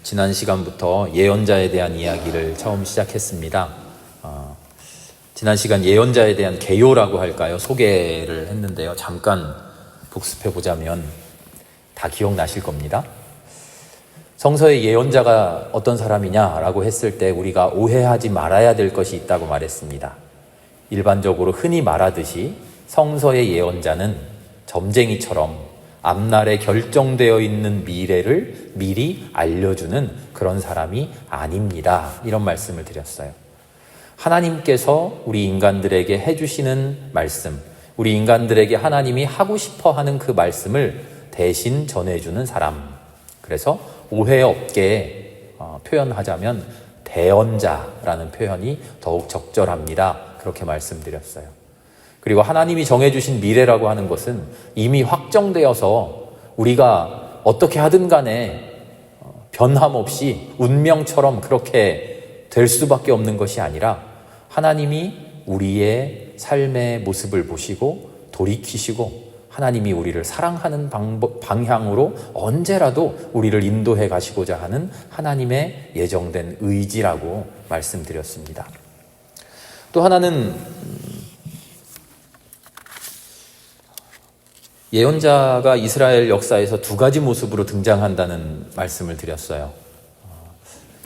지난 시간부터 예언자에 대한 이야기를 처음 시작했습니다. 지난 시간 예언자에 대한 개요라고 할까요? 소개를 했는데요. 잠깐 복습해 보자면 다 기억나실 겁니다. 성서의 예언자가 어떤 사람이냐라고 했을 때 우리가 오해하지 말아야 될 것이 있다고 말했습니다. 일반적으로 흔히 말하듯이 성서의 예언자는 점쟁이처럼 앞날에 결정되어 있는 미래를 미리 알려주는 그런 사람이 아닙니다. 이런 말씀을 드렸어요. 하나님께서 우리 인간들에게 해주시는 말씀, 우리 인간들에게 하나님이 하고 싶어 하는 그 말씀을 대신 전해주는 사람. 그래서 오해 없게 표현하자면 대언자라는 표현이 더욱 적절합니다. 그렇게 말씀드렸어요. 그리고 하나님이 정해주신 미래라고 하는 것은 이미 확정되어서 우리가 어떻게 하든 간에 변함없이 운명처럼 그렇게 될 수밖에 없는 것이 아니라 하나님이 우리의 삶의 모습을 보시고 돌이키시고 하나님이 우리를 사랑하는 방향으로 언제라도 우리를 인도해 가시고자 하는 하나님의 예정된 의지라고 말씀드렸습니다. 또 하나는 예언자가 이스라엘 역사에서 두 가지 모습으로 등장한다는 말씀을 드렸어요.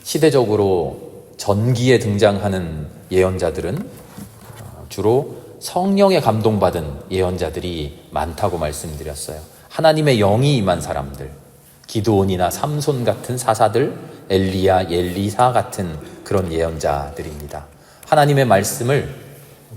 시대적으로 전기에 등장하는 예언자들은 주로 성령에 감동받은 예언자들이 많다고 말씀드렸어요. 하나님의 영이 임한 사람들, 기드온이나 삼손 같은 사사들, 엘리야, 엘리사 같은 그런 예언자들입니다. 하나님의 말씀을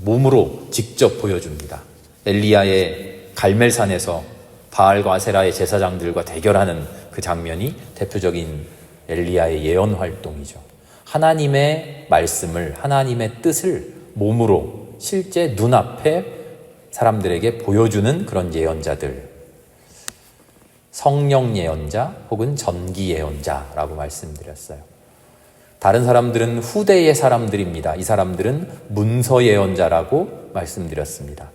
몸으로 직접 보여줍니다. 엘리야의 갈멜산에서 바알과 아세라의 제사장들과 대결하는 그 장면이 대표적인 엘리야의 예언 활동이죠. 하나님의 말씀을, 하나님의 뜻을 몸으로 실제 눈앞에 사람들에게 보여주는 그런 예언자들, 성령 예언자 혹은 전기 예언자라고 말씀드렸어요. 다른 사람들은 후대의 사람들입니다. 이 사람들은 문서 예언자라고 말씀드렸습니다.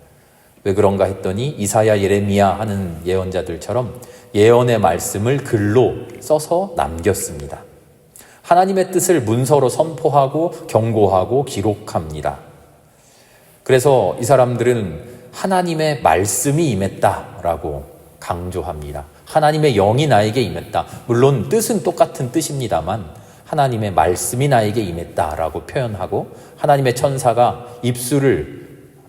왜 그런가 했더니 이사야, 예레미야 하는 예언자들처럼 예언의 말씀을 글로 써서 남겼습니다. 하나님의 뜻을 문서로 선포하고 경고하고 기록합니다. 그래서 이 사람들은 하나님의 말씀이 임했다라고 강조합니다. 하나님의 영이 나에게 임했다. 물론 뜻은 똑같은 뜻입니다만 하나님의 말씀이 나에게 임했다라고 표현하고 하나님의 천사가 입술을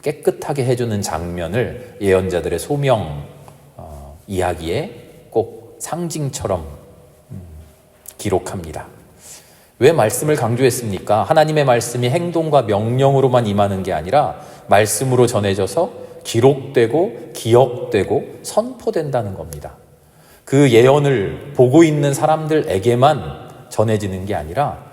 깨끗하게 해주는 장면을 예언자들의 소명 이야기에 꼭 상징처럼 기록합니다. 왜 말씀을 강조했습니까? 하나님의 말씀이 행동과 명령으로만 임하는 게 아니라 말씀으로 전해져서 기록되고 기억되고 선포된다는 겁니다. 그 예언을 보고 있는 사람들에게만 전해지는 게 아니라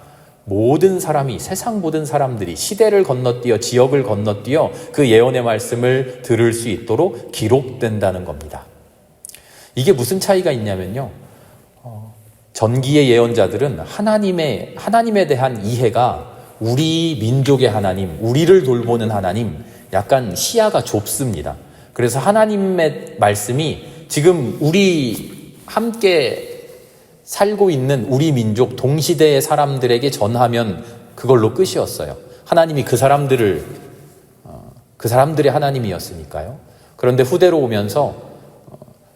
모든 사람이, 세상 모든 사람들이 시대를 건너뛰어 지역을 건너뛰어 그 예언의 말씀을 들을 수 있도록 기록된다는 겁니다. 이게 무슨 차이가 있냐면요. 전기의 예언자들은 하나님에 대한 이해가 우리 민족의 하나님, 우리를 돌보는 하나님, 약간 시야가 좁습니다. 그래서 하나님의 말씀이 지금 우리 함께 살고 있는 우리 민족 동시대의 사람들에게 전하면 그걸로 끝이었어요. 하나님이 그 사람들의 하나님이었으니까요. 그런데 후대로 오면서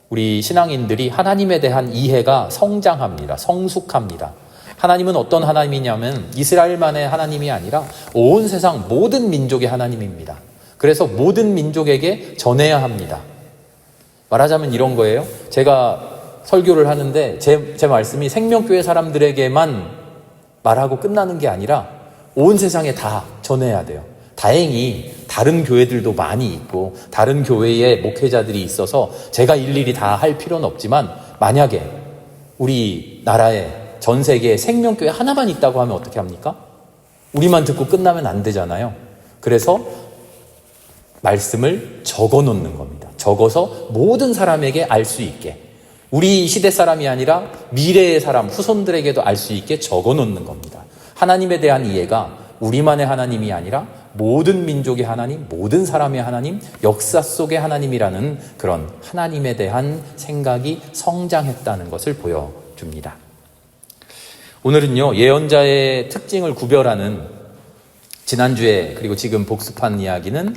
우리 신앙인들이 하나님에 대한 이해가 성장합니다. 성숙합니다. 하나님은 어떤 하나님이냐면 이스라엘만의 하나님이 아니라 온 세상 모든 민족의 하나님입니다. 그래서 모든 민족에게 전해야 합니다. 말하자면 이런 거예요. 제가 설교를 하는데 제 말씀이 생명교회 사람들에게만 말하고 끝나는 게 아니라 온 세상에 다 전해야 돼요. 다행히 다른 교회들도 많이 있고 다른 교회에 목회자들이 있어서 제가 일일이 다 할 필요는 없지만 만약에 우리 나라에 전 세계에 생명교회 하나만 있다고 하면 어떻게 합니까? 우리만 듣고 끝나면 안 되잖아요. 그래서 말씀을 적어 놓는 겁니다. 적어서 모든 사람에게 알 수 있게, 우리 시대 사람이 아니라 미래의 사람, 후손들에게도 알 수 있게 적어 놓는 겁니다. 하나님에 대한 이해가 우리만의 하나님이 아니라 모든 민족의 하나님, 모든 사람의 하나님, 역사 속의 하나님이라는 그런 하나님에 대한 생각이 성장했다는 것을 보여줍니다. 오늘은요, 예언자의 특징을 구별하는 지난주에 그리고 지금 복습한 이야기는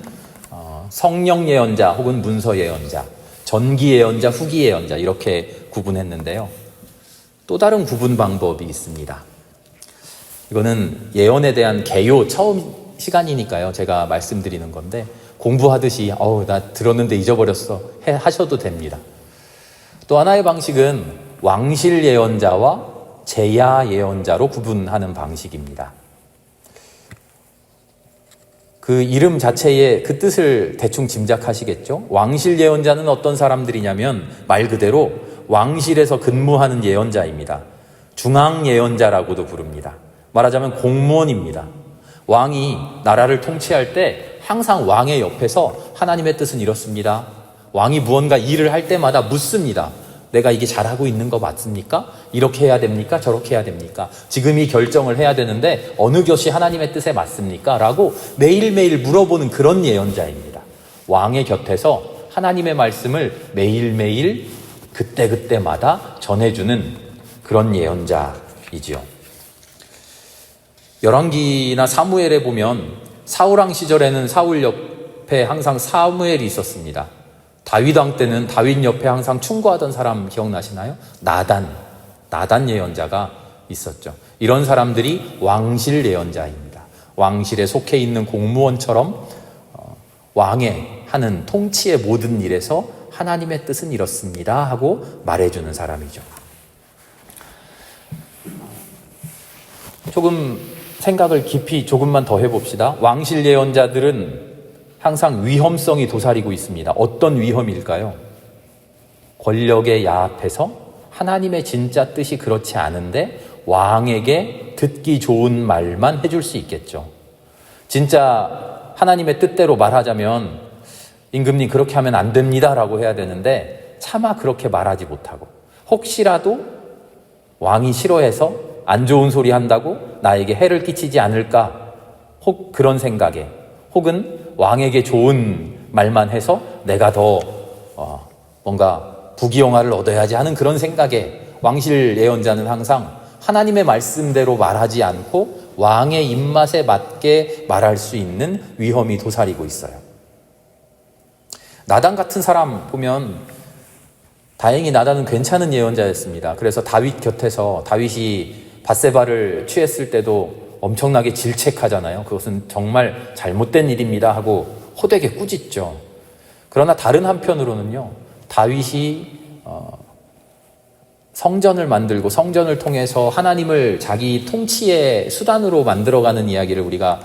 성령 예언자 혹은 문서 예언자, 전기 예언자, 후기 예언자 이렇게 구분했는데요. 또 다른 구분 방법이 있습니다. 이거는 예언에 대한 개요 처음 시간이니까요. 제가 말씀드리는 건데 공부하듯이 나 들었는데 잊어버렸어 하셔도 됩니다. 또 하나의 방식은 왕실 예언자와 제야 예언자로 구분하는 방식입니다. 그 이름 자체의 그 뜻을 대충 짐작하시겠죠? 왕실 예언자는 어떤 사람들이냐면 말 그대로 왕실에서 근무하는 예언자입니다. 중앙 예언자라고도 부릅니다. 말하자면 공무원입니다. 왕이 나라를 통치할 때 항상 왕의 옆에서 하나님의 뜻은 이렇습니다. 왕이 무언가 일을 할 때마다 묻습니다. 내가 이게 잘하고 있는 거 맞습니까? 이렇게 해야 됩니까? 저렇게 해야 됩니까? 지금 이 결정을 해야 되는데 어느 것이 하나님의 뜻에 맞습니까? 라고 매일매일 물어보는 그런 예언자입니다. 왕의 곁에서 하나님의 말씀을 매일매일 그때그때마다 전해주는 그런 예언자이지요. 열왕기나 사무엘에 보면 사울왕 시절에는 사울 옆에 항상 사무엘이 있었습니다. 다윗 왕 때는 다윗 옆에 항상 충고하던 사람 기억나시나요? 나단 예언자가 있었죠. 이런 사람들이 왕실 예언자입니다. 왕실에 속해 있는 공무원처럼 왕의 하는 통치의 모든 일에서 하나님의 뜻은 이렇습니다 하고 말해주는 사람이죠. 조금 생각을 깊이 조금만 더 해봅시다. 왕실 예언자들은 항상 위험성이 도사리고 있습니다. 어떤 위험일까요? 권력의 야합해서 하나님의 진짜 뜻이 그렇지 않은데 왕에게 듣기 좋은 말만 해줄 수 있겠죠. 진짜 하나님의 뜻대로 말하자면 임금님 그렇게 하면 안 됩니다 라고 해야 되는데 차마 그렇게 말하지 못하고 혹시라도 왕이 싫어해서 안 좋은 소리 한다고 나에게 해를 끼치지 않을까 혹 그런 생각에 혹은 왕에게 좋은 말만 해서 내가 더 뭔가 부귀영화를 얻어야지 하는 그런 생각에 왕실 예언자는 항상 하나님의 말씀대로 말하지 않고 왕의 입맛에 맞게 말할 수 있는 위험이 도사리고 있어요. 나단 같은 사람 보면 다행히 나단은 괜찮은 예언자였습니다. 그래서 다윗 곁에서 다윗이 밧세바를 취했을 때도 엄청나게 질책하잖아요. 그것은 정말 잘못된 일입니다 하고 호되게 꾸짖죠. 그러나 다른 한편으로는요. 다윗이 성전을 만들고 성전을 통해서 하나님을 자기 통치의 수단으로 만들어가는 이야기를 우리가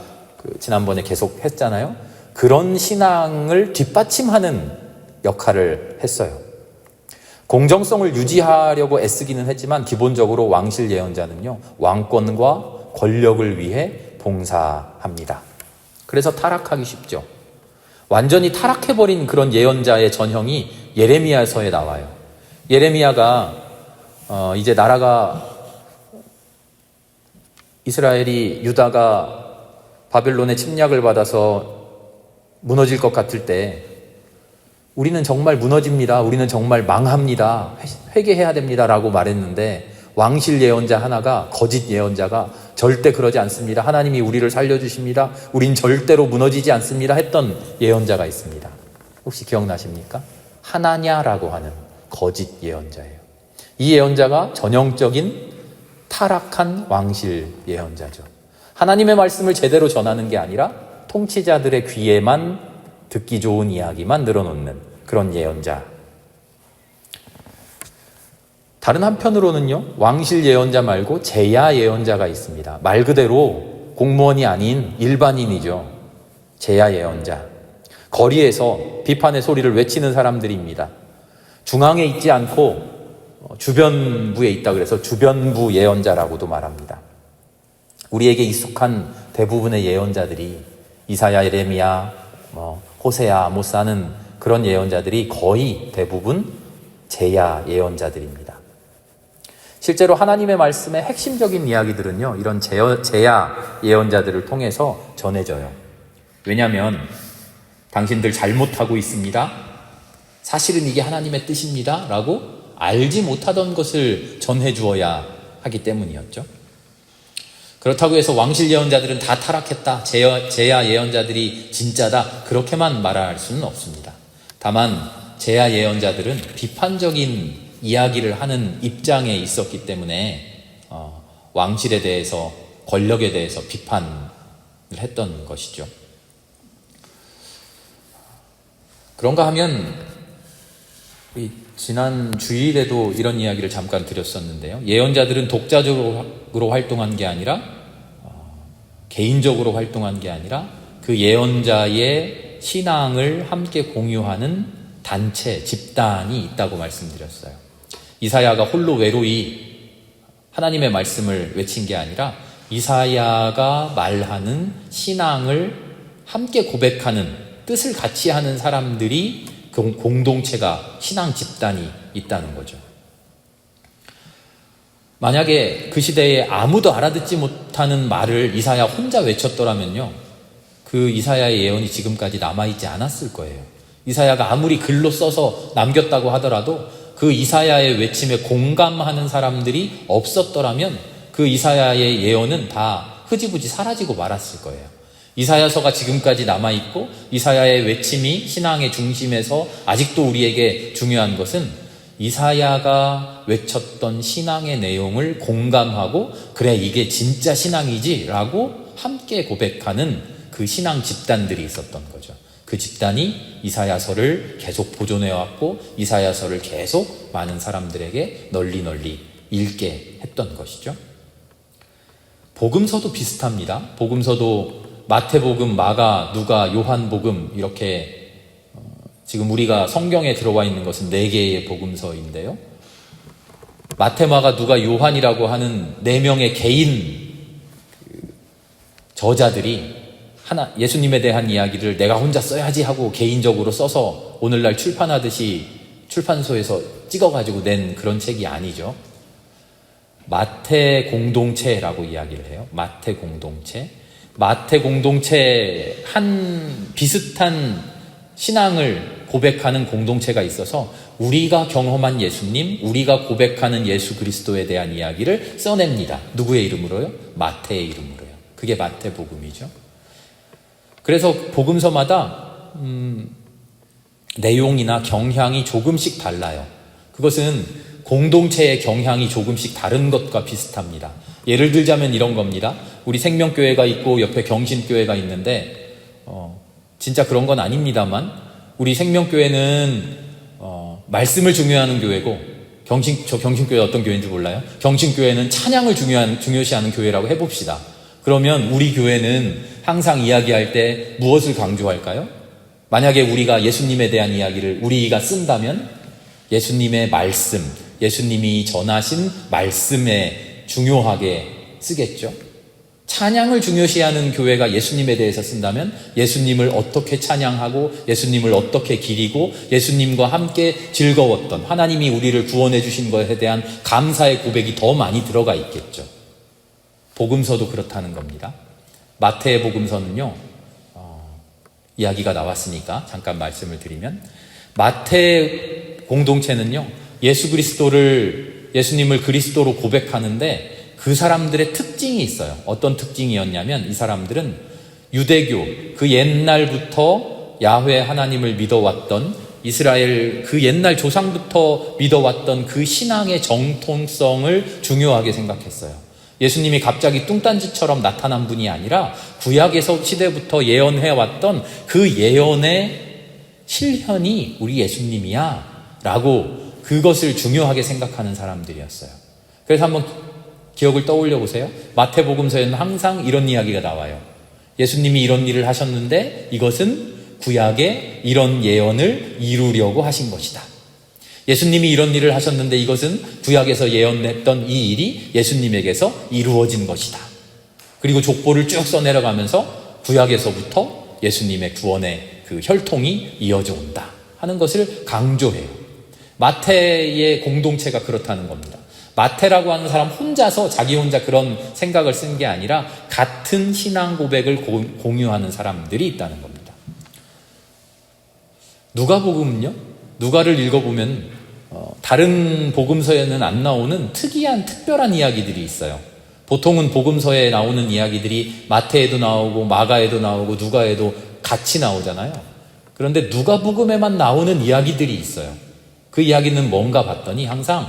지난번에 계속 했잖아요. 그런 신앙을 뒷받침하는 역할을 했어요. 공정성을 유지하려고 애쓰기는 했지만 기본적으로 왕실 예언자는요. 왕권과 권력을 위해 봉사합니다. 그래서 타락하기 쉽죠. 완전히 타락해버린 그런 예언자의 전형이 예레미야서에 나와요. 예레미야가 이제 나라가 이스라엘이 유다가 바벨론의 침략을 받아서 무너질 것 같을 때 우리는 정말 무너집니다. 우리는 정말 망합니다. 회개해야 됩니다. 라고 말했는데 왕실 예언자 하나가 거짓 예언자가 절대 그러지 않습니다. 하나님이 우리를 살려주십니다. 우린 절대로 무너지지 않습니다. 했던 예언자가 있습니다. 혹시 기억나십니까? 하나냐라고 하는 거짓 예언자예요. 이 예언자가 전형적인 타락한 왕실 예언자죠. 하나님의 말씀을 제대로 전하는 게 아니라 통치자들의 귀에만 듣기 좋은 이야기만 늘어놓는 그런 예언자. 다른 한편으로는요, 왕실 예언자 말고 제야 예언자가 있습니다. 말 그대로 공무원이 아닌 일반인이죠. 제야 예언자. 거리에서 비판의 소리를 외치는 사람들입니다. 중앙에 있지 않고 주변부에 있다 그래서 주변부 예언자라고도 말합니다. 우리에게 익숙한 대부분의 예언자들이 이사야, 예레미야, 호세아, 아모스하는 그런 예언자들이 거의 대부분 제야 예언자들입니다. 실제로 하나님의 말씀의 핵심적인 이야기들은요, 이런 제야 예언자들을 통해서 전해져요. 왜냐하면 당신들 잘못하고 있습니다. 사실은 이게 하나님의 뜻입니다. 라고 알지 못하던 것을 전해주어야 하기 때문이었죠. 그렇다고 해서 왕실 예언자들은 다 타락했다, 제야 예언자들이 진짜다, 그렇게만 말할 수는 없습니다. 다만 제야 예언자들은 비판적인 이야기를 하는 입장에 있었기 때문에 왕실에 대해서, 권력에 대해서 비판을 했던 것이죠. 그런가 하면 우리 지난 주일에도 이런 이야기를 잠깐 드렸었는데요. 예언자들은 독자적으로 활동한 게 아니라 개인적으로 활동한 게 아니라 그 예언자의 신앙을 함께 공유하는 단체, 집단이 있다고 말씀드렸어요. 이사야가 홀로 외로이 하나님의 말씀을 외친 게 아니라 이사야가 말하는 신앙을 함께 고백하는, 뜻을 같이 하는 사람들이, 그 공동체가, 신앙 집단이 있다는 거죠. 만약에 그 시대에 아무도 알아듣지 못하는 말을 이사야 혼자 외쳤더라면요, 그 이사야의 예언이 지금까지 남아있지 않았을 거예요. 이사야가 아무리 글로 써서 남겼다고 하더라도 그 이사야의 외침에 공감하는 사람들이 없었더라면 그 이사야의 예언은 다 흐지부지 사라지고 말았을 거예요. 이사야서가 지금까지 남아있고 이사야의 외침이 신앙의 중심에서 아직도 우리에게 중요한 것은 이사야가 외쳤던 신앙의 내용을 공감하고, 그래 이게 진짜 신앙이지 라고 함께 고백하는 그 신앙 집단들이 있었던 거죠. 그 집단이 이사야서를 계속 보존해왔고 이사야서를 계속 많은 사람들에게 널리 읽게 했던 것이죠. 복음서도 비슷합니다. 복음서도 마태복음, 마가, 누가, 요한복음, 이렇게 지금 우리가 성경에 들어와 있는 것은 4개의 복음서인데요. 마태, 마가, 누가, 요한이라고 하는 4명의 개인 저자들이 예수님에 대한 이야기를 내가 혼자 써야지 하고 개인적으로 써서 오늘날 출판하듯이 출판소에서 찍어가지고 낸 그런 책이 아니죠. 마태 공동체라고 이야기를 해요. 마태 공동체. 마태 공동체, 한 비슷한 신앙을 고백하는 공동체가 있어서 우리가 경험한 예수님, 우리가 고백하는 예수 그리스도에 대한 이야기를 써냅니다. 누구의 이름으로요? 마태의 이름으로요. 그게 마태복음이죠. 그래서 복음서마다 내용이나 경향이 조금씩 달라요. 그것은 공동체의 경향이 조금씩 다른 것과 비슷합니다. 예를 들자면 이런 겁니다. 우리 생명교회가 있고 옆에 경신교회가 있는데 진짜 그런 건 아닙니다만 우리 생명교회는 말씀을 중요하는 교회고 경신교회 어떤 교회인지 몰라요? 경신교회는 찬양을 중요시하는 교회라고 해봅시다. 그러면 우리 교회는 항상 이야기할 때 무엇을 강조할까요? 만약에 우리가 예수님에 대한 이야기를 우리가 쓴다면 예수님의 말씀, 예수님이 전하신 말씀에 중요하게 쓰겠죠. 찬양을 중요시하는 교회가 예수님에 대해서 쓴다면 예수님을 어떻게 찬양하고 예수님을 어떻게 기리고 예수님과 함께 즐거웠던, 하나님이 우리를 구원해 주신 것에 대한 감사의 고백이 더 많이 들어가 있겠죠. 복음서도 그렇다는 겁니다. 마태의 복음서는요, 이야기가 나왔으니까 잠깐 말씀을 드리면, 마태 공동체는요, 예수님을 그리스도로 고백하는데 그 사람들의 특징이 있어요. 어떤 특징이었냐면 이 사람들은 유대교, 그 옛날부터 야훼 하나님을 믿어왔던, 이스라엘 그 옛날 조상부터 믿어왔던 그 신앙의 정통성을 중요하게 생각했어요. 예수님이 갑자기 뚱딴지처럼 나타난 분이 아니라 구약에서 시대부터 예언해왔던 그 예언의 실현이 우리 예수님이야 라고 그것을 중요하게 생각하는 사람들이었어요. 그래서 한번 기억을 떠올려 보세요. 마태복음서에는 항상 이런 이야기가 나와요. 예수님이 이런 일을 하셨는데 이것은 구약의 이런 예언을 이루려고 하신 것이다. 예수님이 이런 일을 하셨는데 이것은 구약에서 예언했던 이 일이 예수님에게서 이루어진 것이다. 그리고 족보를 쭉 써내려가면서 구약에서부터 예수님의 구원의 그 혈통이 이어져 온다 하는 것을 강조해요. 마태의 공동체가 그렇다는 겁니다. 마태라고 하는 사람 혼자서 자기 혼자 그런 생각을 쓴 게 아니라 같은 신앙 고백을 공유하는 사람들이 있다는 겁니다. 누가복음은요, 누가를 읽어보면 다른 복음서에는 안 나오는 특별한 이야기들이 있어요. 보통은 복음서에 나오는 이야기들이 마태에도 나오고 마가에도 나오고 누가에도 같이 나오잖아요. 그런데 누가복음에만 나오는 이야기들이 있어요. 그 이야기는 뭔가 봤더니 항상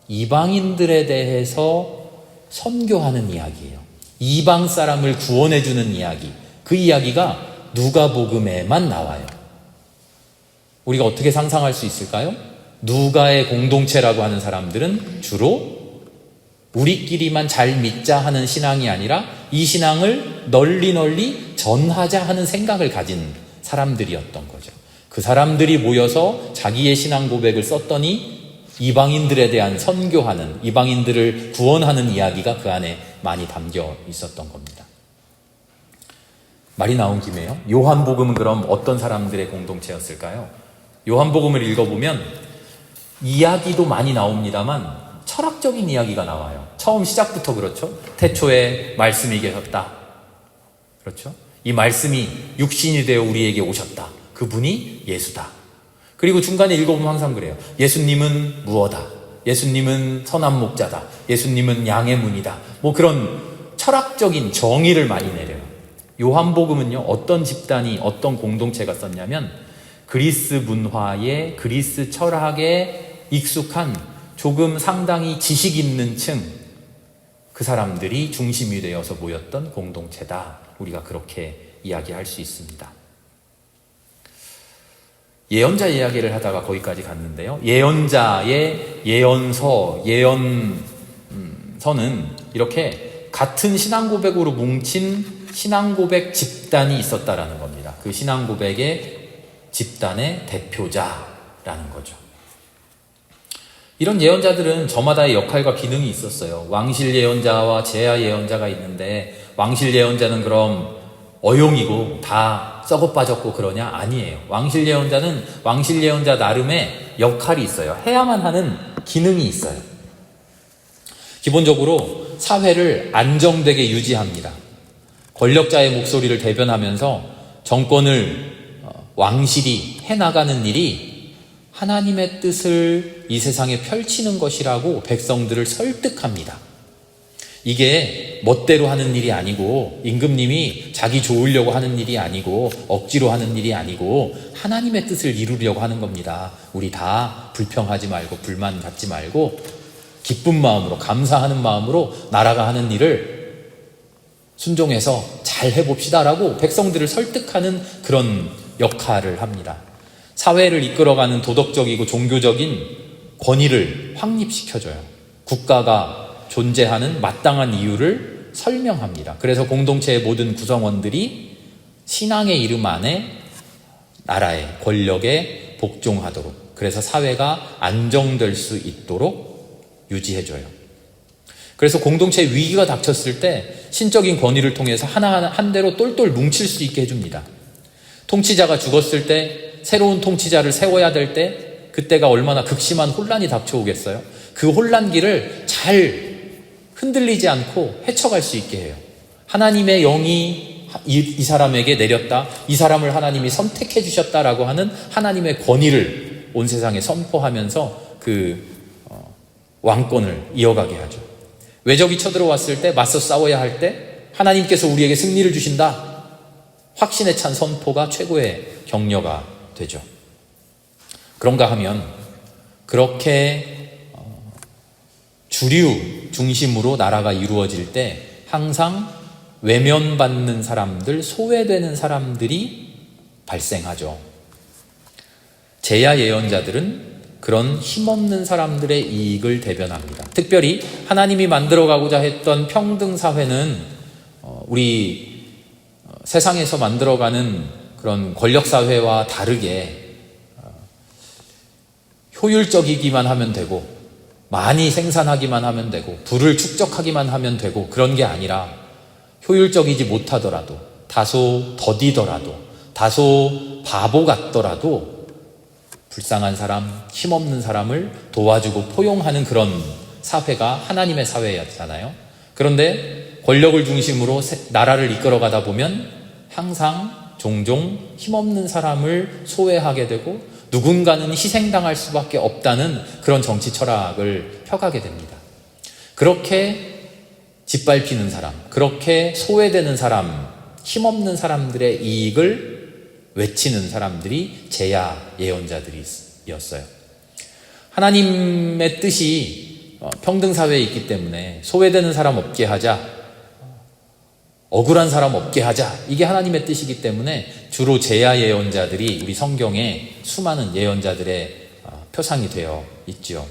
이방인들에 대해서 선교하는 이야기예요. 이방 사람을 구원해주는 이야기. 그 이야기가 누가복음에만 나와요. 우리가 어떻게 상상할 수 있을까요? 누가의 공동체라고 하는 사람들은 주로 우리끼리만 잘 믿자 하는 신앙이 아니라 이 신앙을 널리 전하자 하는 생각을 가진 사람들이었던 거죠. 그 사람들이 모여서 자기의 신앙 고백을 썼더니 이방인들에 대한 선교하는, 이방인들을 구원하는 이야기가 그 안에 많이 담겨 있었던 겁니다. 말이 나온 김에요. 요한복음은 그럼 어떤 사람들의 공동체였을까요? 요한복음을 읽어보면 이야기도 많이 나옵니다만 철학적인 이야기가 나와요. 처음 시작부터 그렇죠. 태초에 말씀이 계셨다. 그렇죠. 이 말씀이 육신이 되어 우리에게 오셨다. 그분이 예수다. 그리고 중간에 읽어보면 항상 그래요. 예수님은 무엇다. 예수님은 선한 목자다. 예수님은 양의 문이다. 뭐 그런 철학적인 정의를 많이 내려요. 요한복음은요, 어떤 집단이, 어떤 공동체가 썼냐면 그리스 문화에, 그리스 철학에 익숙한 조금 상당히 지식 있는 층, 그 사람들이 중심이 되어서 모였던 공동체다. 우리가 그렇게 이야기할 수 있습니다. 예언자 이야기를 하다가 거기까지 갔는데요. 예언자의 예언서, 예언서는 이렇게 같은 신앙고백으로 뭉친 신앙고백 집단이 있었다라는 겁니다. 그 신앙고백의 집단의 대표자라는 거죠. 이런 예언자들은 저마다의 역할과 기능이 있었어요. 왕실 예언자와 제야 예언자가 있는데 왕실 예언자는 그럼 어용이고 다 썩어 빠졌고 그러냐? 아니에요. 왕실 예언자는 왕실 예언자 나름의 역할이 있어요. 해야만 하는 기능이 있어요. 기본적으로 사회를 안정되게 유지합니다. 권력자의 목소리를 대변하면서 정권을 왕실이 해나가는 일이 하나님의 뜻을 이 세상에 펼치는 것이라고 백성들을 설득합니다. 이게 멋대로 하는 일이 아니고 임금님이 자기 좋으려고 하는 일이 아니고 억지로 하는 일이 아니고 하나님의 뜻을 이루려고 하는 겁니다. 우리 다 불평하지 말고 불만 갖지 말고 기쁜 마음으로 감사하는 마음으로 나라가 하는 일을 순종해서 잘 해봅시다라고 백성들을 설득하는 그런 역할을 합니다. 사회를 이끌어가는 도덕적이고 종교적인 권위를 확립시켜줘요. 국가가 존재하는 마땅한 이유를 설명합니다. 그래서 공동체의 모든 구성원들이 신앙의 이름 안에 나라의 권력에 복종하도록, 그래서 사회가 안정될 수 있도록 유지해줘요. 그래서 공동체에 위기가 닥쳤을 때 신적인 권위를 통해서 하나하나 한 대로 똘똘 뭉칠 수 있게 해줍니다. 통치자가 죽었을 때 새로운 통치자를 세워야 될 때 그때가 얼마나 극심한 혼란이 닥쳐오겠어요. 그 혼란기를 잘 흔들리지 않고 헤쳐갈 수 있게 해요. 하나님의 영이 이 사람에게 내렸다. 이 사람을 하나님이 선택해 주셨다라고 하는 하나님의 권위를 온 세상에 선포하면서 그 왕권을 이어가게 하죠. 외적이 쳐들어왔을 때 맞서 싸워야 할 때 하나님께서 우리에게 승리를 주신다. 확신에 찬 선포가 최고의 격려가 되죠. 그런가 하면 그렇게 주류 중심으로 나라가 이루어질 때 항상 외면받는 사람들, 소외되는 사람들이 발생하죠. 제야 예언자들은 그런 힘없는 사람들의 이익을 대변합니다. 특별히 하나님이 만들어가고자 했던 평등사회는 우리 세상에서 만들어가는 그런 권력사회와 다르게 효율적이기만 하면 되고 많이 생산하기만 하면 되고 부를 축적하기만 하면 되고 그런 게 아니라 효율적이지 못하더라도 다소 더디더라도 다소 바보 같더라도 불쌍한 사람, 힘없는 사람을 도와주고 포용하는 그런 사회가 하나님의 사회였잖아요. 그런데 권력을 중심으로 나라를 이끌어가다 보면 항상 종종 힘없는 사람을 소외하게 되고 누군가는 희생당할 수밖에 없다는 그런 정치 철학을 펴가게 됩니다. 그렇게 짓밟히는 사람, 그렇게 소외되는 사람, 힘없는 사람들의 이익을 외치는 사람들이 제야 예언자들이었어요. 하나님의 뜻이 평등사회에 있기 때문에 소외되는 사람 없게 하자, 억울한 사람 없게 하자, 이게 하나님의 뜻이기 때문에 주로 제야 예언자들이 우리 성경에 수많은 예언자들의 표상이 되어 있지요.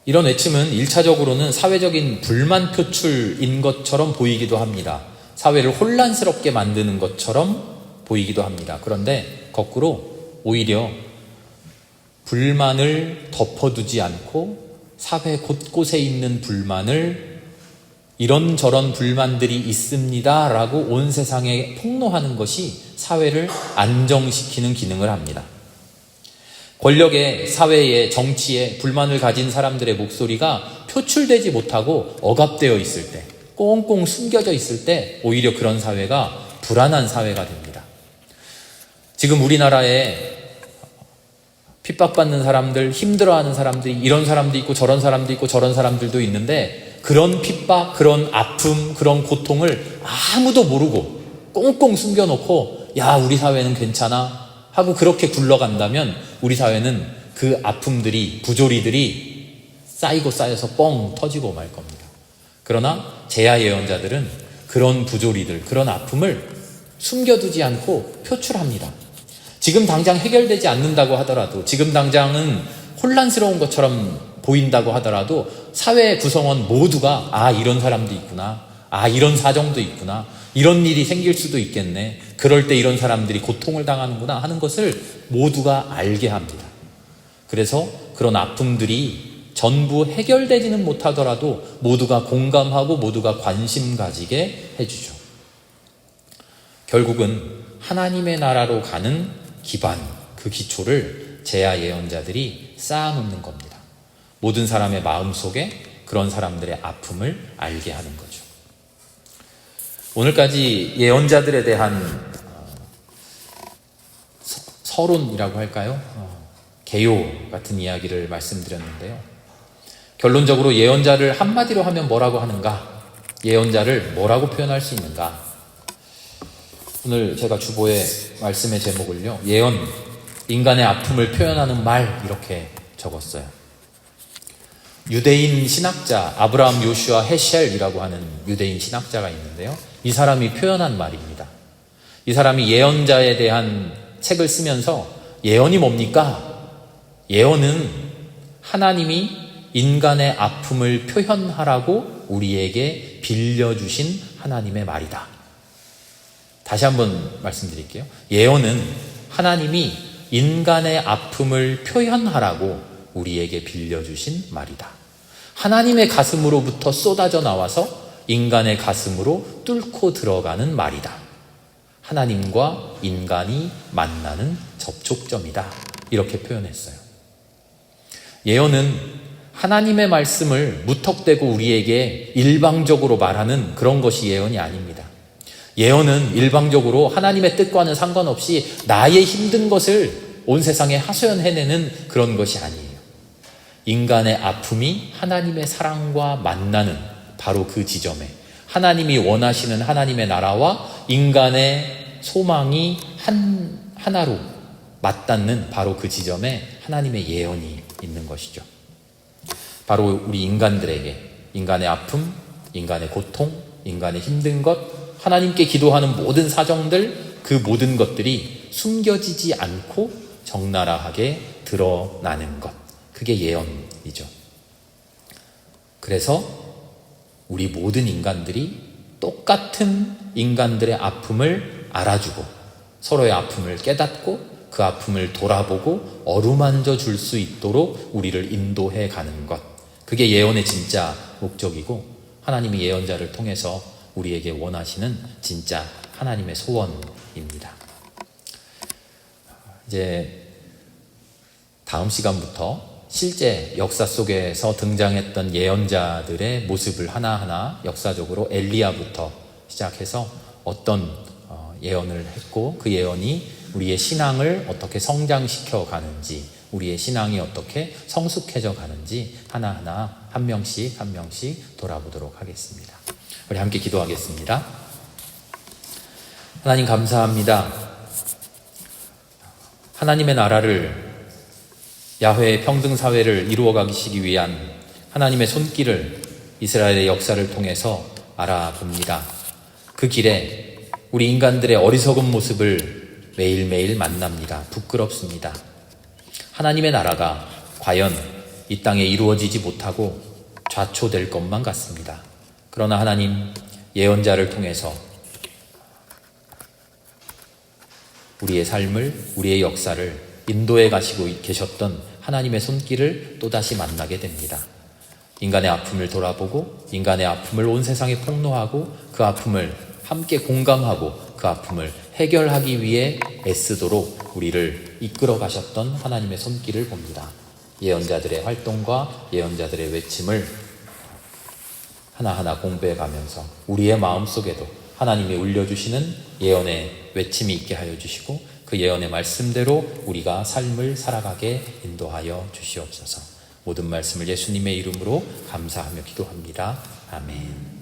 이런 외침은 1차적으로는 사회적인 불만 표출인 것처럼 보이기도 합니다. 사회를 혼란스럽게 만드는 것처럼 보이기도 합니다. 그런데 거꾸로 오히려 불만을 덮어두지 않고 사회 곳곳에 있는 불만을 이런저런 불만들이 있습니다 라고 온 세상에 폭로하는 것이 사회를 안정시키는 기능을 합니다. 권력에, 사회에, 정치에 불만을 가진 사람들의 목소리가 표출되지 못하고 억압되어 있을 때, 꽁꽁 숨겨져 있을 때 오히려 그런 사회가 불안한 사회가 됩니다. 지금 우리나라에 핍박받는 사람들, 힘들어하는 사람들이, 이런 사람도 있고 저런 사람도 있고 저런 사람들도 있는데, 그런 핍박, 그런 아픔, 그런 고통을 아무도 모르고 꽁꽁 숨겨놓고 야, 우리 사회는 괜찮아 하고 그렇게 굴러간다면 우리 사회는 그 아픔들이, 부조리들이 쌓이고 쌓여서 뻥 터지고 말 겁니다. 그러나 제야 예언자들은 그런 부조리들, 그런 아픔을 숨겨두지 않고 표출합니다. 지금 당장 해결되지 않는다고 하더라도, 지금 당장은 혼란스러운 것처럼 보인다고 하더라도 사회 구성원 모두가 이런 사람도 있구나, 이런 사정도 있구나, 이런 일이 생길 수도 있겠네, 그럴 때 이런 사람들이 고통을 당하는구나 하는 것을 모두가 알게 합니다. 그래서 그런 아픔들이 전부 해결되지는 못하더라도 모두가 공감하고 모두가 관심 가지게 해주죠. 결국은 하나님의 나라로 가는 기반, 그 기초를 제야 예언자들이 쌓아놓는 겁니다. 모든 사람의 마음속에 그런 사람들의 아픔을 알게 하는 거죠. 오늘까지 예언자들에 대한 서론이라고 할까요? 개요 같은 이야기를 말씀드렸는데요. 결론적으로 예언자를 한마디로 하면 뭐라고 하는가? 예언자를 뭐라고 표현할 수 있는가? 오늘 제가 주보에 말씀의 제목을요, 예언, 인간의 아픔을 표현하는 말, 이렇게 적었어요. 유대인 신학자 아브라함 요슈아 헤셸이라고 하는 유대인 신학자가 있는데요, 이 사람이 표현한 말입니다. 이 사람이 예언자에 대한 책을 쓰면서 예언이 뭡니까? 예언은 하나님이 인간의 아픔을 표현하라고 우리에게 빌려주신 하나님의 말이다. 다시 한번 말씀드릴게요. 예언은 하나님이 인간의 아픔을 표현하라고 우리에게 빌려주신 말이다. 하나님의 가슴으로부터 쏟아져 나와서 인간의 가슴으로 뚫고 들어가는 말이다. 하나님과 인간이 만나는 접촉점이다. 이렇게 표현했어요. 예언은 하나님의 말씀을 무턱대고 우리에게 일방적으로 말하는 그런 것이 예언이 아닙니다. 예언은 일방적으로 하나님의 뜻과는 상관없이 나의 힘든 것을 온 세상에 하소연해내는 그런 것이 아니에요. 인간의 아픔이 하나님의 사랑과 만나는 바로 그 지점에, 하나님이 원하시는 하나님의 나라와 인간의 소망이 하나로 맞닿는 바로 그 지점에 하나님의 예언이 있는 것이죠. 바로 우리 인간들에게 인간의 아픔, 인간의 고통, 인간의 힘든 것, 하나님께 기도하는 모든 사정들, 그 모든 것들이 숨겨지지 않고 적나라하게 드러나는 것, 그게 예언이죠. 그래서 우리 모든 인간들이 똑같은 인간들의 아픔을 알아주고 서로의 아픔을 깨닫고 그 아픔을 돌아보고 어루만져 줄 수 있도록 우리를 인도해 가는 것, 그게 예언의 진짜 목적이고 하나님이 예언자를 통해서 우리에게 원하시는 진짜 하나님의 소원입니다. 이제 다음 시간부터 실제 역사 속에서 등장했던 예언자들의 모습을 하나하나 역사적으로 엘리야부터 시작해서 어떤 예언을 했고 그 예언이 우리의 신앙을 어떻게 성장시켜 가는지, 우리의 신앙이 어떻게 성숙해져 가는지 하나하나 한 명씩 돌아보도록 하겠습니다. 우리 함께 기도하겠습니다. 하나님 감사합니다. 하나님의 나라를, 야훼의 평등사회를 이루어가시기 위한 하나님의 손길을 이스라엘의 역사를 통해서 알아봅니다. 그 길에 우리 인간들의 어리석은 모습을 매일매일 만납니다. 부끄럽습니다. 하나님의 나라가 과연 이 땅에 이루어지지 못하고 좌초될 것만 같습니다. 그러나 하나님, 예언자를 통해서 우리의 삶을, 우리의 역사를 인도해 가시고 계셨던 하나님의 손길을 또다시 만나게 됩니다. 인간의 아픔을 돌아보고 인간의 아픔을 온 세상에 폭로하고 그 아픔을 함께 공감하고 그 아픔을 해결하기 위해 애쓰도록 우리를 이끌어 가셨던 하나님의 손길을 봅니다. 예언자들의 활동과 예언자들의 외침을 하나하나 공부해 가면서 우리의 마음속에도 하나님이 울려주시는 예언의 외침이 있게 하여 주시고 그 예언의 말씀대로 우리가 삶을 살아가게 인도하여 주시옵소서. 모든 말씀을 예수님의 이름으로 감사하며 기도합니다. 아멘.